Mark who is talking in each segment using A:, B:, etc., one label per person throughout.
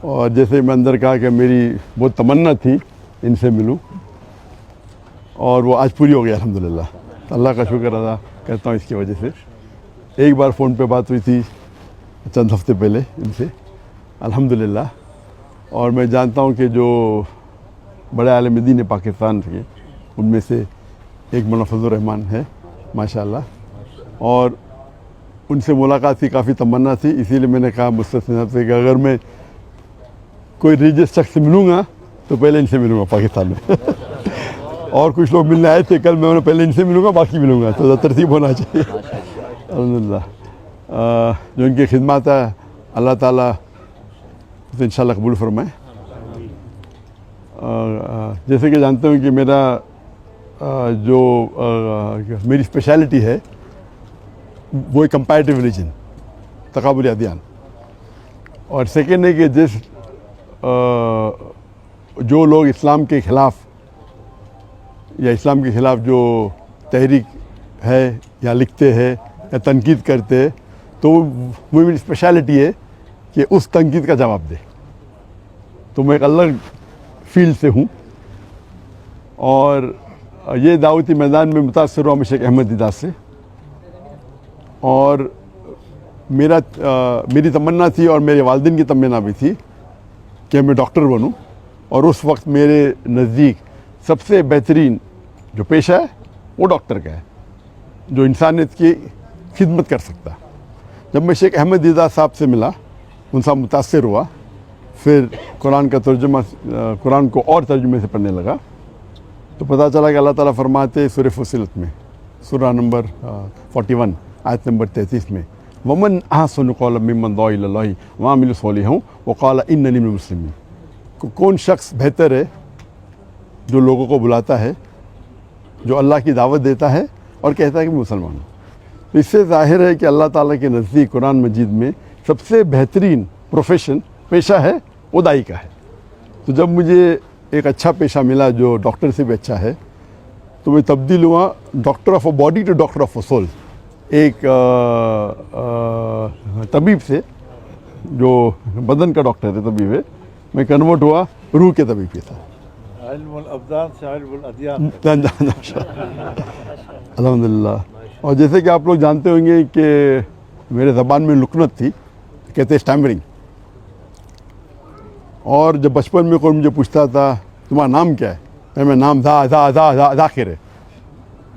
A: اور جیسے میں اندر کہا کہ میری بہت تمنا تھی ان سے ملوں، اور وہ آج پوری ہو گئی الحمدللہ. اللہ کا شکر ادا کرتا ہوں اس کی وجہ سے. ایک بار فون پہ بات ہوئی تھی چند ہفتے پہلے ان سے الحمدللہ. اور میں جانتا ہوں کہ جو بڑے عالم دین پاکستان کے ان میں سے ایک مولانا فضل الرحمان ہے ماشاءاللہ، اور ان سے ملاقات کی کافی تمنا تھی. اسی لیے میں نے کہا مستثنی صاحب سے کہ اگر میں کوئی ریلیجس شخص سے ملوں گا تو پہلے ان سے ملوں گا پاکستان میں. اور کچھ لوگ ملنے آئے تھے کل، میں انہیں پہلے ان سے ملوں گا باقی ملوں گا، تو ترتیب ہونا چاہیے. الحمدللہ جو ان کی خدمات ہے اللہ تعالیٰ اسے انشاءاللہ قبول فرمائے. جیسے کہ جانتے ہوں کہ میرا جو میری اسپیشلٹی ہے وہ ہے کمپیریٹیو ریلیجن، تقابلی ادیان. اور سیکنڈ ہے کہ جو لوگ اسلام کے خلاف یا اسلام کے خلاف جو تحریک ہے یا لکھتے ہیں یا تنقید کرتے ہیں، تو وہ میری اسپیشلٹی ہے کہ اس تنقید کا جواب دے. تو میں ایک الگ فیلڈ سے ہوں، اور یہ دعوتی میدان میں متاثر ہوا میں شیخ احمد دیدات سے. اور میری تمنا تھی اور میرے والدین کی تمنا بھی تھی کہ میں ڈاکٹر بنوں. اور اس وقت میرے نزدیک سب سے بہترین جو پیشہ ہے وہ ڈاکٹر کا ہے، جو انسانیت کی خدمت کر سکتا. جب میں شیخ احمد دیدات صاحب سے ملا، ان سے متاثر ہوا، پھر قرآن کا ترجمہ، قرآن کو اور ترجمے سے پڑھنے لگا، تو پتہ چلا کہ اللہ تعالیٰ فرماتے سورہ فصلت میں، سورہ نمبر 41 آیت نمبر 33 میں، وَمَنْ أَحْسَنُ قَوْلًا مِّمَّنْ دَعَا إِلَى اللَّهِ وَعَمِلَ صَالِحًا وَقَالَ إِنَّنِي مِنَ الْمُسْلِمِينَ. کون شخص بہتر ہے جو لوگوں کو بلاتا ہے، جو اللہ کی دعوت دیتا ہے اور کہتا ہے کہ میں مسلمان ہوں. تو اس سے ظاہر ہے کہ اللہ تعالیٰ کے نزدیک قرآن مجید میں سب سے بہترین پروفیشن، پیشہ ہے وہ داعی کا ہے. تو جب مجھے ایک اچھا پیشہ ملا جو ڈاکٹر سے بھی اچھا ہے، تو میں تبدیل ہوا doctor of a body to doctor of a soul. ایک طبیب سے جو بدن کا ڈاکٹر ہے، طبیب ہے، میں کنورٹ ہوا روح کے طبیب کے ساتھ.
B: علم الابدان سے علم الادیان.
A: الحمدللہ. اور جیسے کہ آپ لوگ جانتے ہوں گے کہ میرے زبان میں لکنت تھی، کہتے ہیں اسٹیمرنگ. اور جب بچپن میں کوئی مجھے پوچھتا تھا تمہارا نام کیا ہے، میں نام ذاکر ہے،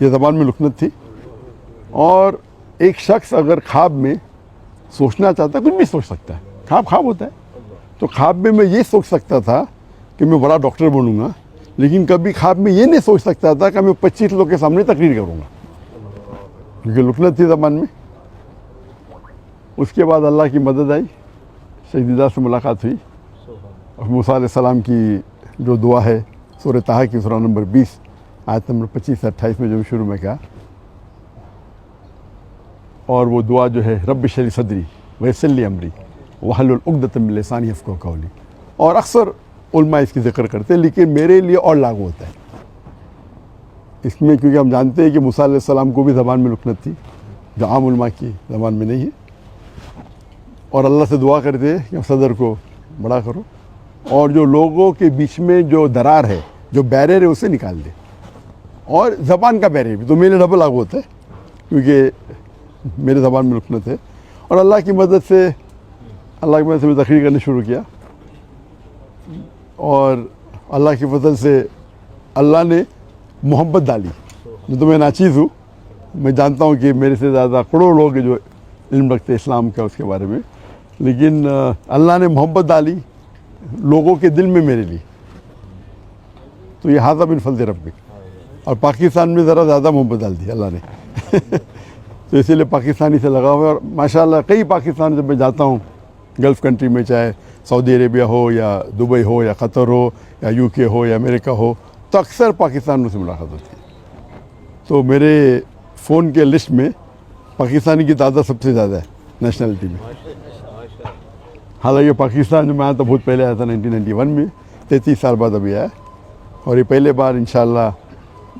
A: یہ زبان میں لکنت تھی. اور ایک شخص اگر خواب میں سوچنا چاہتا ہے، کچھ بھی سوچ سکتا ہے، خواب ہوتا ہے. تو خواب میں یہ سوچ سکتا تھا کہ میں بڑا ڈاکٹر بنوں گا، لیکن کبھی خواب میں یہ نہیں سوچ سکتا تھا کہ میں 25 لوگ کے سامنے تقریر کروں گا، کیونکہ لکنت تھی زبان میں. اس کے بعد اللہ کی مدد آئی، شیخ دیدات سے ملاقات ہوئی، اور موسیٰ علیہ السلام کی جو دعا ہے سورہ طٰہٰ کی سورہ نمبر 20 آیت نمبر 25 سے 28 میں جو شروع میں کہا، اور وہ دعا جو ہے رب اشرح لی صدری ویسر لی امری واحلل عقدۃ من لسانی یفقہوا قولی. اور اکثر علماء اس کی ذکر کرتے ہیں، لیکن میرے لیے اور لاگو ہوتا ہے اس میں، کیونکہ ہم جانتے ہیں کہ موسیٰ علیہ السلام کو بھی زبان میں لکنت تھی جو عام علماء کی زبان میں نہیں ہے. اور اللہ سے دعا کرتے ہیں کہ صدر کو بڑا کرو، اور جو لوگوں کے بیچ میں جو درار ہے، جو بیریئر ہے، اسے نکال دے. اور زبان کا بیریئر بھی تو میرے ڈبل لاگو ہوتا ہے، کیونکہ میرے زبان میں لکنت ہے. اور اللہ کی مدد سے میں تقریر کرنا شروع کیا، اور اللہ کی فضل سے اللہ نے محبت ڈالی. جو تو میں ناچیز ہوں، میں جانتا ہوں کہ میرے سے زیادہ کروڑوں لوگ جو علم رکھتے اسلام کا اس کے بارے میں، لیکن اللہ نے محبت ڈالی لوگوں کے دل میں میرے لیے. تو یہ ھذا من فضل ربک. اور پاکستان میں ذرا زیادہ محبت ڈال دی اللہ نے. تو اسی لیے پاکستانی سے لگا ہوا ہے. اور ماشاءاللہ کئی پاکستان جب میں جاتا ہوں گلف کنٹری میں، چاہے سعودی عربیہ ہو یا دبئی ہو یا قطر ہو یا یو کے ہو یا امریکہ ہو، تو اکثر پاکستانیوں سے ملاقات ہوتی ہے. تو میرے فون کے لسٹ میں پاکستانی کی تعداد سب سے زیادہ ہے نیشنلٹی میں. حالانکہ پاکستان جو میں آیا تھا بہت پہلے آیا تھا 1991 میں، 33 سال بعد ابھی آیا. اور یہ پہلے بار انشاءاللہ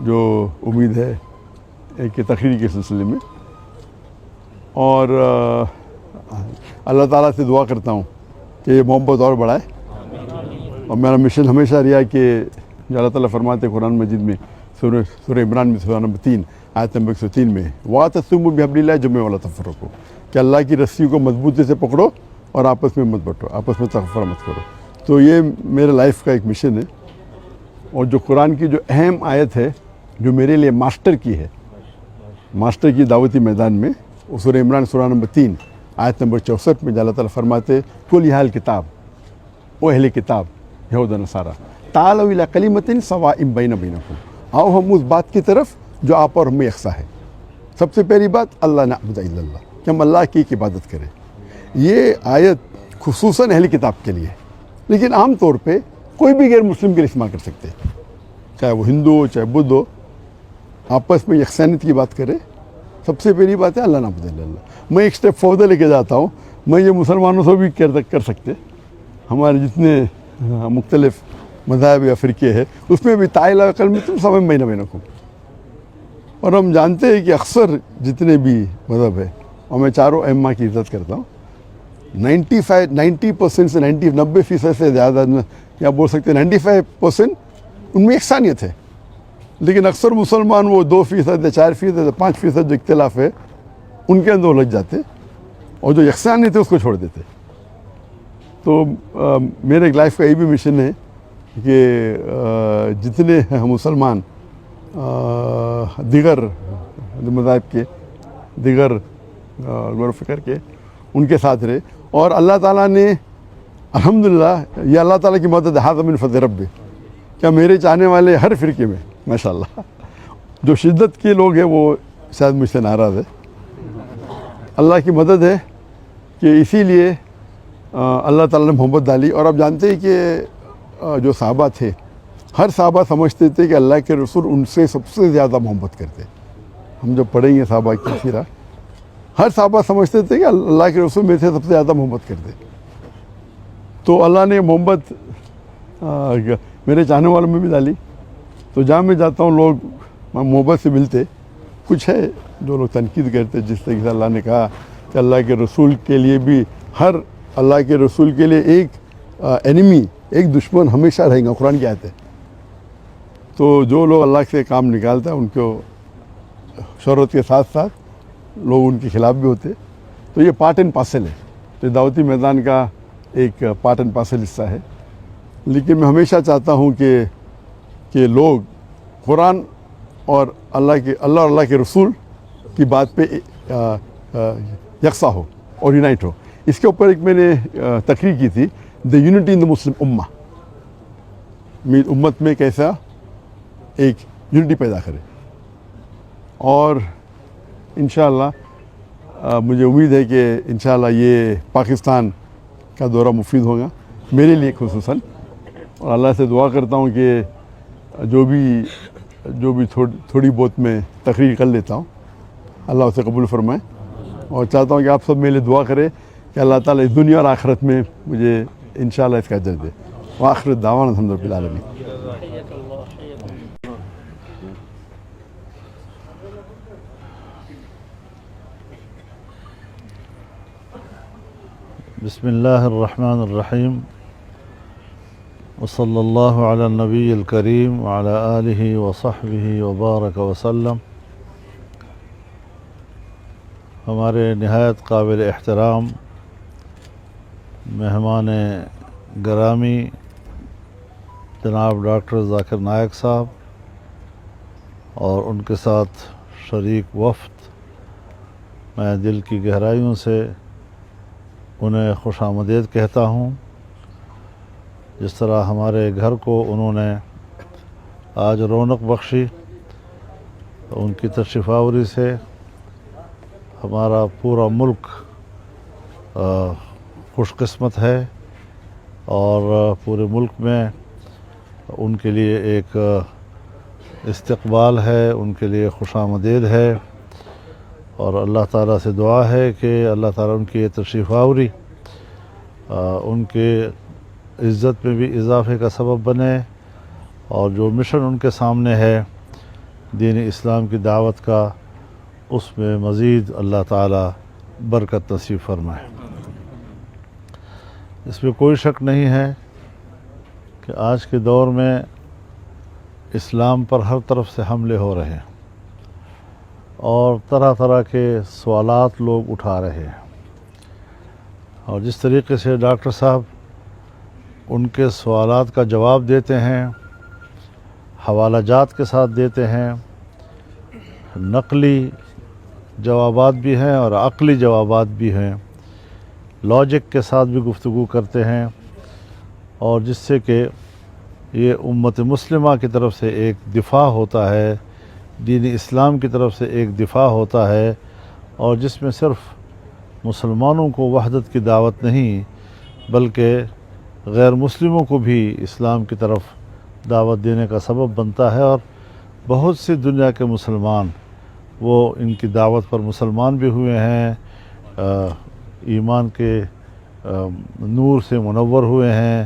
A: جو امید ہے ایک تقریر کے سلسلے میں. اور اللہ تعالیٰ سے دعا کرتا ہوں کہ یہ محبت اور بڑھائے. اور میرا مشن ہمیشہ رہا کہ جو اللہ تعالیٰ فرماتے ہیں قرآن مجید میں سورہ عمران میں سورہ نمبر 3 آیت نمبر 103 میں وَاعْتَصِمُوا بِحَبْلِ اللَّهِ جَمِيعًا وَلَا تَفَرَّقُوا کہ اللہ کی رسی کو مضبوطی سے پکڑو اور آپس میں مت بٹو، آپس میں تفرقہ مت کرو. تو یہ میرے لائف کا ایک مشن ہے. اور جو قرآن کی جو اہم آیت ہے جو میرے لیے ماسٹر کی ہے، ماسٹر کی دعوتی میدان میں، وہ سورہ عمران سورہ نمبر 3 آیت نمبر 64 میں اللہ تعالیٰ فرماتے قُلْ يَا أَهْلَ الْكِتَابِ او اہل کتاب یہود و نصارہ تعالوا الی کلمۃ سواء بین بینکم، آؤ ہم اس بات کی طرف جو آپ اور ہمیں یکساں ہے. سب سے پہلی بات اللہ نعبد الا اللہ، کہ ہم اللہ کی ایک عبادت کریں. یہ آیت خصوصاً اہل کتاب کے لیے، لیکن عام طور پہ کوئی بھی غیر مسلم کے لیے استعمال کر سکتے ہیں، چاہے وہ ہندو ہو چاہے بدھ ہو. آپس میں یکسانیت کی بات کرے. سب سے پہلی بات ہے اللہ نعبد الا اللہ. میں ایک اسٹیپ فوردر لے کے جاتا ہوں، میں یہ مسلمانوں سے بھی کر سکتے. ہمارے جتنے مختلف مذاہب یا فرقے ہیں اس میں بھی تعالیٰ کلمۃ سواء بین بینکم. اور ہم جانتے ہیں کہ اکثر جتنے بھی مذہب ہے، اور میں چاروں ائمہ کی عزت کرتا ہوں، 90% سے 90% سے زیادہ، یا بول سکتے ہیں 95% ان میں یکسانیت ہے. لیکن اکثر مسلمان وہ 2% یا 4% یا 5% جو اختلاف ہے ان کے اندر لگ جاتے اور جو یکسانیت ہے اس کو چھوڑ دیتے. تو میرے ایک لائف کا یہ بھی مشن ہے کہ جتنے مسلمان دیگر مذاہب کے، دیگر غور و فکر کے، ان کے ساتھ رہے. اور اللہ تعالیٰ نے الحمدللہ یہ اللہ تعالیٰ کی مدد ھذا من فضل ربی، کیا میرے چاہنے والے ہر فرقے میں ماشاءاللہ جو شدت کے لوگ ہیں وہ شاید مجھ سے ناراض ہے. اللہ کی مدد ہے کہ اسی لیے اللہ تعالیٰ نے محبت ڈالی. اور آپ جانتے ہیں کہ جو صحابہ تھے، ہر صحابہ سمجھتے تھے کہ اللہ کے رسول ان سے سب سے زیادہ محبت کرتے. ہم جب پڑھیں گے صحابہ کی سیرہ، ہر صحابہ سمجھتے تھے کہ اللہ کے رسول میرے سے سب سے زیادہ محبت کرتے. تو اللہ نے محبت میرے چاہنے والوں میں بھی ڈالی. تو جہاں میں جاتا ہوں لوگ محبت سے ملتے. کچھ ہے جو لوگ تنقید کرتے، جس طریقے سے اللہ نے کہا کہ اللہ کے رسول کے لیے بھی، ہر اللہ کے رسول کے لیے ایک اینیمی، ایک دشمن ہمیشہ رہیں گا، قرآن کی آیت ہے. تو جو لوگ اللہ سے کام نکالتا ہے ان کو شہرت کے ساتھ ساتھ لوگ ان کے خلاف بھی ہوتے. تو یہ پارٹ اینڈ پارسل ہے. تو دعوتی میدان کا ایک پارٹ اینڈ پارسل حصہ ہے. لیکن میں ہمیشہ چاہتا ہوں کہ لوگ قرآن اور اللہ اور اللہ کے رسول کی بات پہ یکساں ہو اور یونائٹ ہو. اس کے اوپر ایک میں نے تقریر کی تھی، دا یونٹی ان دا مسلم امہ، امت میں کیسا ایک یونٹی پیدا کرے. اور انشاءاللہ مجھے امید ہے کہ انشاءاللہ یہ پاکستان کا دورہ مفید ہوگا میرے لیے خصوصاً. اور اللہ سے دعا کرتا ہوں کہ جو بھی تھوڑی بہت میں تقریر کر لیتا ہوں اللہ اسے قبول فرمائے. اور چاہتا ہوں کہ آپ سب میرے لیے دعا کرے کہ اللہ تعالیٰ اس دنیا اور آخرت میں مجھے انشاءاللہ اس کا اجر دے. وآخر دعوانا الحمد للہ رب العالمین.
B: بسم اللہ الرحمن الرحیم وصلی اللہ علی النبی الکریم وعلی آلہ وصحبہ وبارک وسلم. ہمارے نہایت قابل احترام مہمان گرامی جناب ڈاکٹر ذاکر نائک صاحب اور ان کے ساتھ شریک وفد، میں دل کی گہرائیوں سے انہیں خوش آمدید کہتا ہوں. جس طرح ہمارے گھر کو انہوں نے آج رونق بخشی، ان کی تشریف آوری سے ہمارا پورا ملک خوش قسمت ہے. اور پورے ملک میں ان کے لیے ایک استقبال ہے، ان کے لیے خوش آمدید ہے. اور اللہ تعالیٰ سے دعا ہے کہ اللہ تعالیٰ ان کی یہ تشریف آوری ان کے عزت میں بھی اضافے کا سبب بنے، اور جو مشن ان کے سامنے ہے دین اسلام کی دعوت کا، اس میں مزید اللہ تعالیٰ برکت نصیب فرمائے. اس میں کوئی شک نہیں ہے کہ آج کے دور میں اسلام پر ہر طرف سے حملے ہو رہے ہیں اور طرح طرح کے سوالات لوگ اٹھا رہے ہیں، اور جس طریقے سے ڈاکٹر صاحب ان کے سوالات کا جواب دیتے ہیں، حوالہ جات کے ساتھ دیتے ہیں، نقلی جوابات بھی ہیں اور عقلی جوابات بھی ہیں، لاجک کے ساتھ بھی گفتگو کرتے ہیں، اور جس سے کہ یہ امت مسلمہ کی طرف سے ایک دفاع ہوتا ہے، دین اسلام کی طرف سے ایک دفاع ہوتا ہے، اور جس میں صرف مسلمانوں کو وحدت کی دعوت نہیں بلکہ غیر مسلموں کو بھی اسلام کی طرف دعوت دینے کا سبب بنتا ہے، اور بہت سی دنیا کے مسلمان وہ ان کی دعوت پر مسلمان بھی ہوئے ہیں، ایمان کے نور سے منور ہوئے ہیں،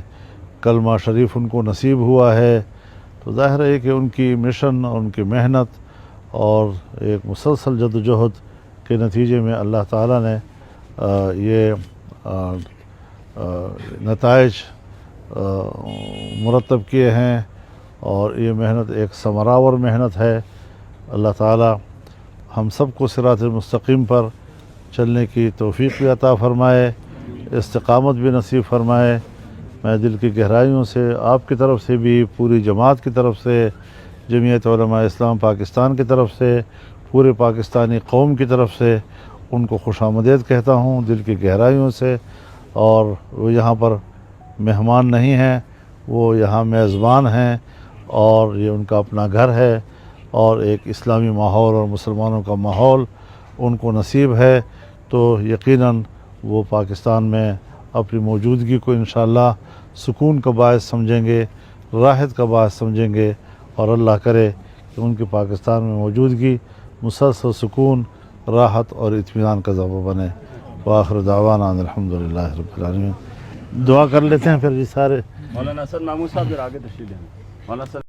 B: کلمہ شریف ان کو نصیب ہوا ہے۔ تو ظاہر ہے کہ ان کی مشن اور ان کی محنت اور ایک مسلسل جدوجہد کے نتیجے میں اللہ تعالیٰ نے یہ نتائج مرتب کیے ہیں، اور یہ محنت ایک ثمرآور محنت ہے۔ اللہ تعالیٰ ہم سب کو صراط مستقیم پر چلنے کی توفیق بھی عطا فرمائے، استقامت بھی نصیب فرمائے۔ میں دل کی گہرائیوں سے آپ کی طرف سے بھی، پوری جماعت کی طرف سے، جمعیت علماء اسلام پاکستان کی طرف سے، پورے پاکستانی قوم کی طرف سے ان کو خوش آمدید کہتا ہوں دل کی گہرائیوں سے۔ اور وہ یہاں پر مہمان نہیں ہیں، وہ یہاں میزبان ہیں، اور یہ ان کا اپنا گھر ہے، اور ایک اسلامی ماحول اور مسلمانوں کا ماحول ان کو نصیب ہے، تو یقیناً وہ پاکستان میں اپنی موجودگی کو انشاءاللہ سکون کا باعث سمجھیں گے، راحت کا باعث سمجھیں گے، اور اللہ کرے کہ ان کی پاکستان میں موجودگی مسلسل سکون، راحت اور اطمینان کا ذریعہ بنے۔ وآخر دعوانا ان الحمدللہ رب العالمین۔ دعا کر لیتے ہیں پھر جی سارے۔
A: مولانا حسن محمود صاحب ذرا آگے تشریف لیں۔ مولانا